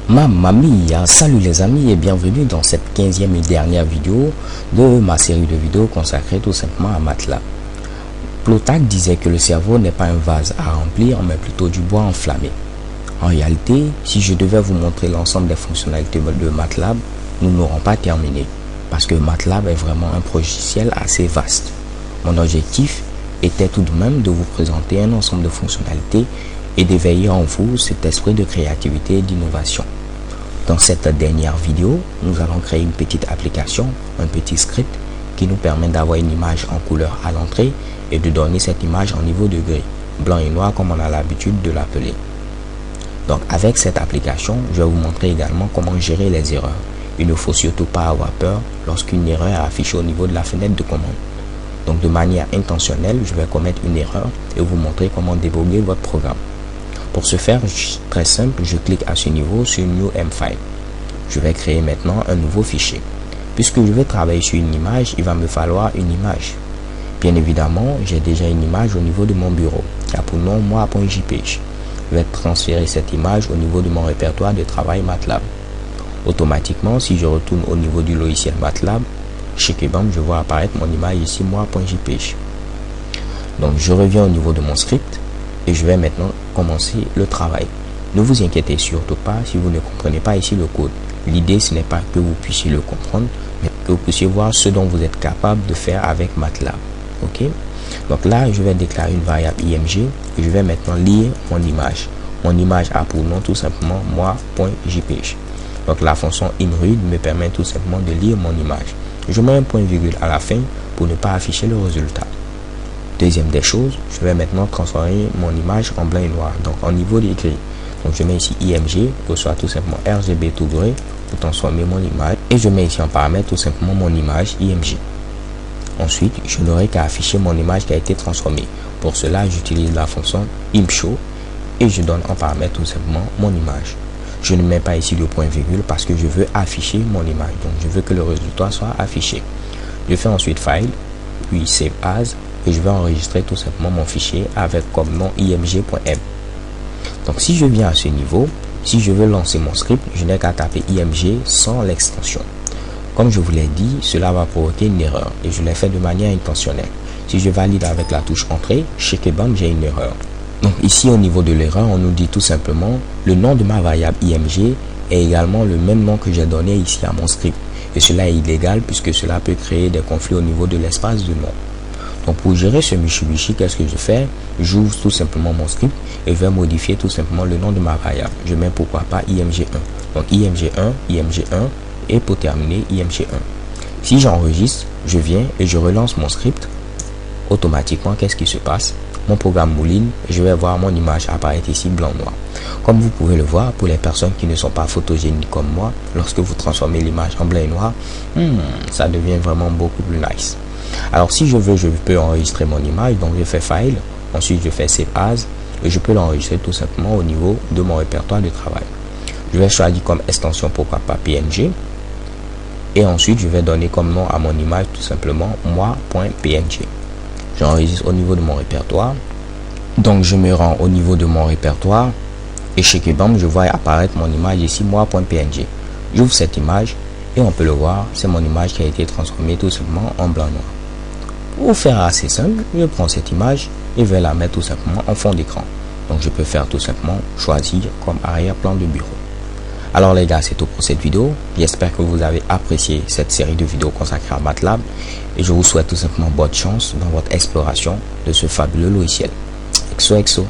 Mamma mia, salut les amis et bienvenue dans cette 15e et dernière vidéo de ma série de vidéos consacrée tout simplement à MATLAB. Plutarque disait que le cerveau n'est pas un vase à remplir mais plutôt du bois enflammé. En réalité, si je devais vous montrer l'ensemble des fonctionnalités de MATLAB, nous n'aurons pas terminé parce que MATLAB est vraiment un logiciel assez vaste. Mon objectif était tout de même de vous présenter un ensemble de fonctionnalités et d'éveiller en vous cet esprit de créativité et d'innovation. Dans cette dernière vidéo, nous allons créer une petite application, un petit script qui nous permet d'avoir une image en couleur à l'entrée et de donner cette image en niveau de gris, blanc et noir comme on a l'habitude de l'appeler. Donc avec cette application, je vais vous montrer également comment gérer les erreurs. Il ne faut surtout pas avoir peur lorsqu'une erreur est affichée au niveau de la fenêtre de commande. Donc de manière intentionnelle, je vais commettre une erreur et vous montrer comment débugger votre programme. Pour ce faire, très simple, je clique à ce niveau sur New M-File. Je vais créer maintenant un nouveau fichier. Puisque je vais travailler sur une image, il va me falloir une image. Bien évidemment, j'ai déjà une image au niveau de mon bureau, qui a pour nom moi.jpg. Je vais transférer cette image au niveau de mon répertoire de travail MATLAB. Automatiquement, si je retourne au niveau du logiciel MATLAB, chez Kebam, je vois apparaître mon image ici moi.jpg. Donc je reviens au niveau de mon script et je vais maintenant commencer le travail. Ne vous inquiétez surtout pas si vous ne comprenez pas ici le code. L'idée, ce n'est pas que vous puissiez le comprendre, mais que vous puissiez voir ce dont vous êtes capable de faire avec MATLAB. Ok? Donc là, je vais déclarer une variable img et je vais maintenant lire mon image. Mon image a pour nom tout simplement moi.jpg. Donc la fonction imread me permet tout simplement de lire mon image. Je mets un point virgule à la fin pour ne pas afficher le résultat. Deuxième des choses, je vais maintenant transformer mon image en blanc et noir, donc en niveau d'écrit. Donc je mets ici img, pour soit tout simplement RGB tout gris pour transformer mon image. Et je mets ici en paramètre tout simplement mon image img. Ensuite, je n'aurai qu'à afficher mon image qui a été transformée. Pour cela, j'utilise la fonction imshow et je donne en paramètre tout simplement mon image. Je ne mets pas ici le point virgule parce que je veux afficher mon image. Donc je veux que le résultat soit affiché. Je fais ensuite File, puis Save As et je vais enregistrer tout simplement mon fichier avec comme nom img.m. Donc si je viens à ce niveau, si je veux lancer mon script, je n'ai qu'à taper img sans l'extension. Comme je vous l'ai dit, cela va provoquer une erreur et je l'ai fait de manière intentionnelle. Si je valide avec la touche entrée, chez Kebam, j'ai une erreur. Donc ici au niveau de l'erreur, on nous dit tout simplement le nom de ma variable img est également le même nom que j'ai donné ici à mon script. Et cela est illégal puisque cela peut créer des conflits au niveau de l'espace de nom. Donc pour gérer ce Mitsubishi, qu'est-ce que je fais? J'ouvre tout simplement mon script et je vais modifier tout simplement le nom de ma variable. Je mets pourquoi pas img1. Donc img1, img1 et pour terminer img1. Si j'enregistre, je viens et je relance mon script. Automatiquement, qu'est-ce qui se passe? Mon programme mouline et je vais voir mon image apparaître ici blanc-noir. Comme vous pouvez le voir, pour les personnes qui ne sont pas photogéniques comme moi, lorsque vous transformez l'image en blanc et noir, ça devient vraiment beaucoup plus nice. Alors si je veux, je peux enregistrer mon image, donc je fais File, ensuite je fais Save As et je peux l'enregistrer tout simplement au niveau de mon répertoire de travail. Je vais choisir comme extension pourquoi pas PNG et ensuite je vais donner comme nom à mon image tout simplement moi.png. J'enregistre au niveau de mon répertoire. Donc je me rends au niveau de mon répertoire et chez Kebam, je vois apparaître mon image ici moi.png. J'ouvre cette image et on peut le voir, c'est mon image qui a été transformée tout simplement en blanc-noir. Pour faire assez simple, je prends cette image et je vais la mettre tout simplement en fond d'écran. Donc je peux faire tout simplement choisir comme arrière-plan de bureau. Alors les gars, c'est tout pour cette vidéo. J'espère que vous avez apprécié cette série de vidéos consacrées à MATLAB et je vous souhaite tout simplement bonne chance dans votre exploration de ce fabuleux logiciel. XOXO.